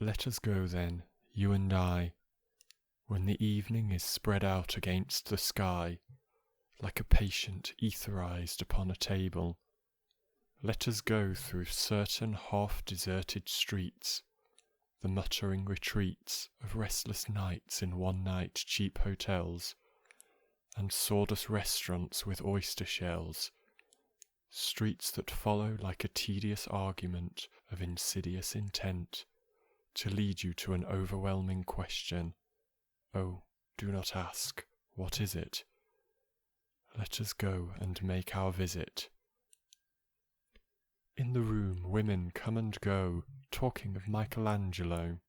Let us go then, you and I, when the evening is spread out against the sky, like a patient etherized upon a table. Let us go through certain half-deserted streets, the muttering retreats of restless nights in one-night cheap hotels, and sawdust restaurants with oyster shells, streets that follow like a tedious argument of insidious intent, to lead you to an overwhelming question. Oh, do not ask, what is it? Let us go and make our visit. In the room women come and go, talking of Michelangelo.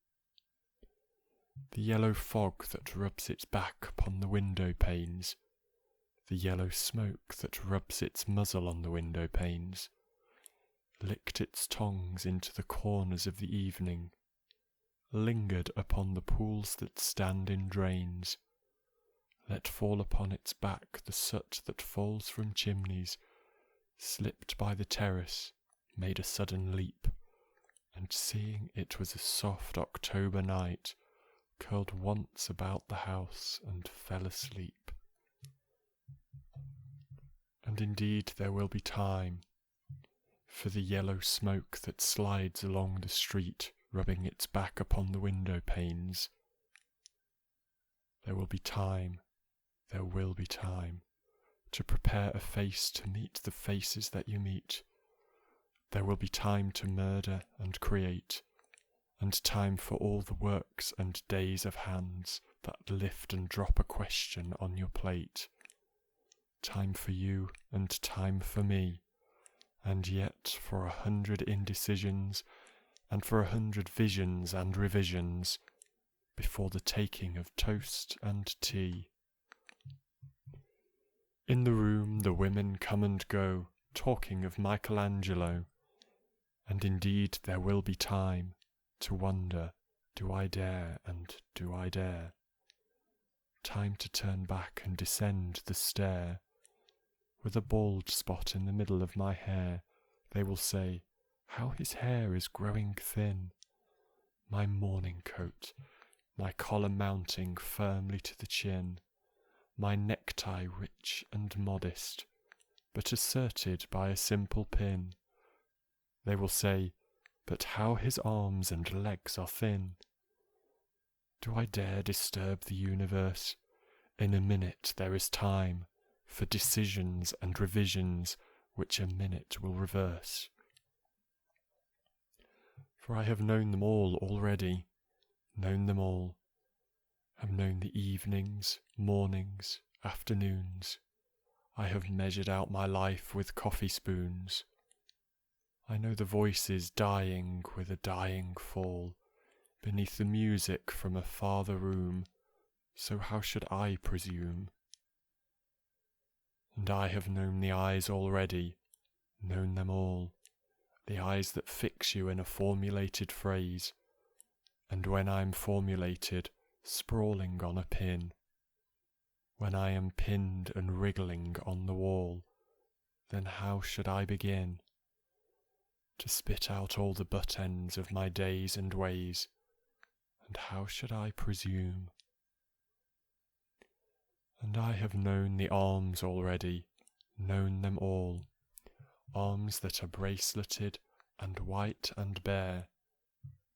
The yellow fog that rubs its back upon the window panes, the yellow smoke that rubs its muzzle on the window panes, licked its tongues into the corners of the evening, lingered upon the pools that stand in drains, let fall upon its back the soot that falls from chimneys, slipped by the terrace, made a sudden leap, and seeing it was a soft October night, curled once about the house and fell asleep. And indeed there will be time, for the yellow smoke that slides along the street, rubbing its back upon the window panes. There will be time to prepare a face to meet the faces that you meet. There will be time to murder and create, and time for all the works and days of hands that lift and drop a question on your plate. Time for you and time for me, and yet for 100 indecisions and for 100 visions and revisions before the taking of toast and tea. In the room the women come and go, talking of Michelangelo, and indeed there will be time to wonder, do I dare and do I dare? Time to turn back and descend the stair. With a bald spot in the middle of my hair, they will say, how his hair is growing thin. My morning coat, my collar mounting firmly to the chin, my necktie rich and modest, but asserted by a simple pin. They will say, but how his arms and legs are thin. Do I dare disturb the universe? In a minute there is time for decisions and revisions which a minute will reverse. For I have known them all already, known them all, have known the evenings, mornings, afternoons. I have measured out my life with coffee spoons. I know the voices dying with a dying fall, beneath the music from a farther room, so how should I presume? And I have known the eyes already, known them all, the eyes that fix you in a formulated phrase, and when I am formulated, sprawling on a pin, when I am pinned and wriggling on the wall, then how should I begin? To spit out all the butt ends of my days and ways, and how should I presume? And I have known the arms already, known them all, arms that are braceleted and white and bare,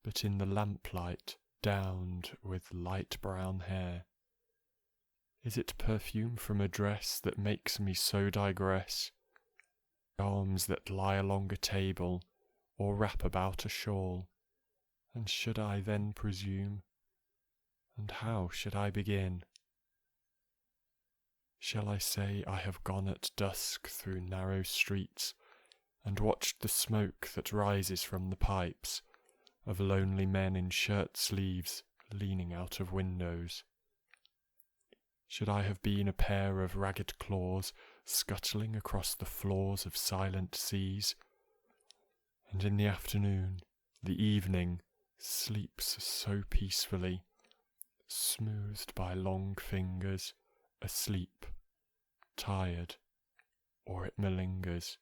but in the lamplight downed with light brown hair. Is it perfume from a dress that makes me so digress? Arms that lie along a table, or wrap about a shawl, and should I then presume? And how should I begin? Shall I say I have gone at dusk through narrow streets, and watched the smoke that rises from the pipes of lonely men in shirt sleeves leaning out of windows? Should I have been a pair of ragged claws scuttling across the floors of silent seas? And in the afternoon, the evening sleeps so peacefully, smoothed by long fingers, asleep, tired, or it malingers,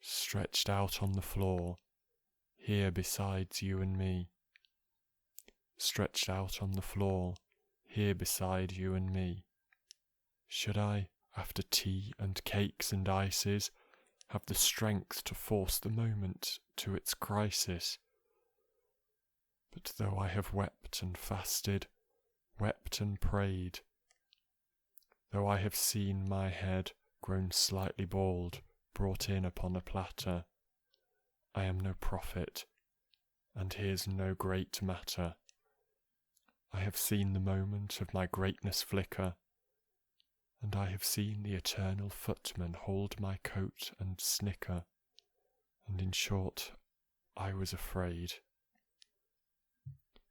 stretched out on the floor, here besides you and me. stretched out on the floor, here beside you and me. Should I, after tea and cakes and ices, have the strength to force the moment to its crisis? But though I have wept and fasted, wept and prayed, though I have seen my head grown slightly bald, brought in upon a platter, I am no prophet, and here's no great matter. I have seen the moment of my greatness flicker, and I have seen the eternal footman hold my coat and snicker, and in short, I was afraid.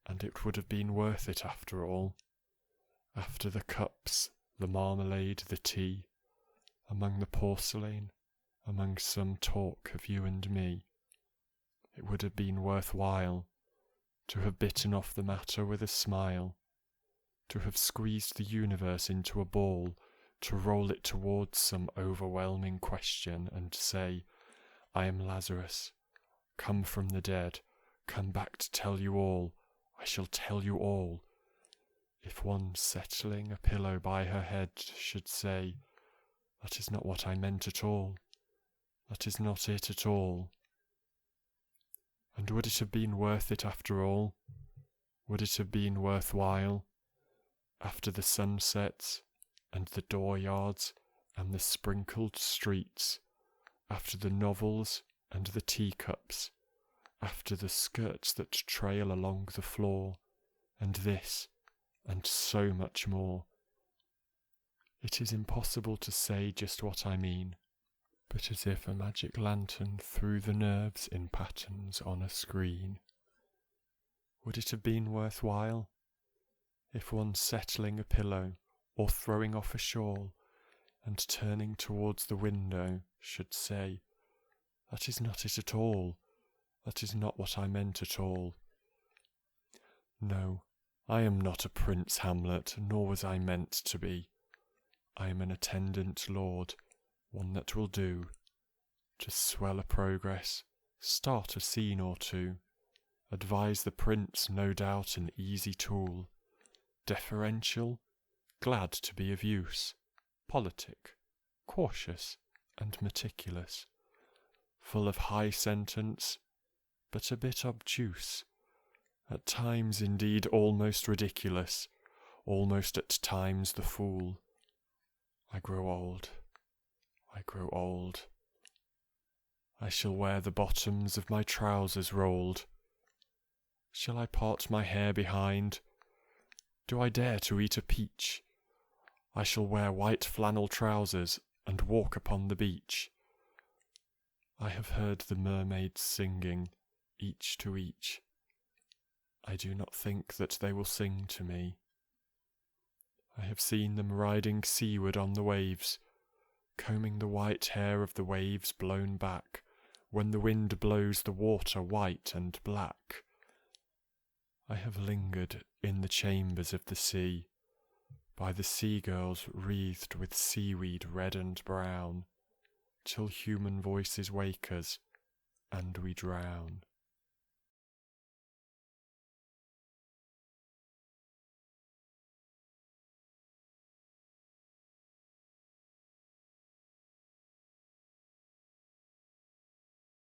And it would have been worth it after all, after the cups, the marmalade, the tea, among the porcelain, among some talk of you and me. It would have been worth while to have bitten off the matter with a smile, to have squeezed the universe into a ball, to roll it towards some overwhelming question and say, I am Lazarus, come from the dead, come back to tell you all, I shall tell you all. If one settling a pillow by her head should say, that is not what I meant at all, that is not it at all. And would it have been worth it after all? Would it have been worth while? After the sunsets, and the dooryards, and the sprinkled streets, after the novels and the teacups, after the skirts that trail along the floor, and this, and so much more. It is impossible to say just what I mean, but as if a magic lantern threw the nerves in patterns on a screen. Would it have been worth while? If one settling a pillow, or throwing off a shawl, and turning towards the window, should say, that is not it at all, that is not what I meant at all. No, I am not a Prince Hamlet, nor was I meant to be. I am an attendant lord, one that will do, to swell a progress, start a scene or two, advise the prince, no doubt an easy tool, deferential, glad to be of use, politic, cautious, and meticulous, full of high sentence, but a bit obtuse, at times indeed almost ridiculous, almost at times the fool. I grow old. I grow old. I shall wear the bottoms of my trousers rolled. Shall I part my hair behind? Do I dare to eat a peach? I shall wear white flannel trousers and walk upon the beach. I have heard the mermaids singing, each to each. I do not think that they will sing to me. I have seen them riding seaward on the waves, combing the white hair of the waves blown back, when the wind blows the water white and black. I have lingered in the chambers of the sea, by the sea-girls wreathed with seaweed red and brown, till human voices wake us, and we drown.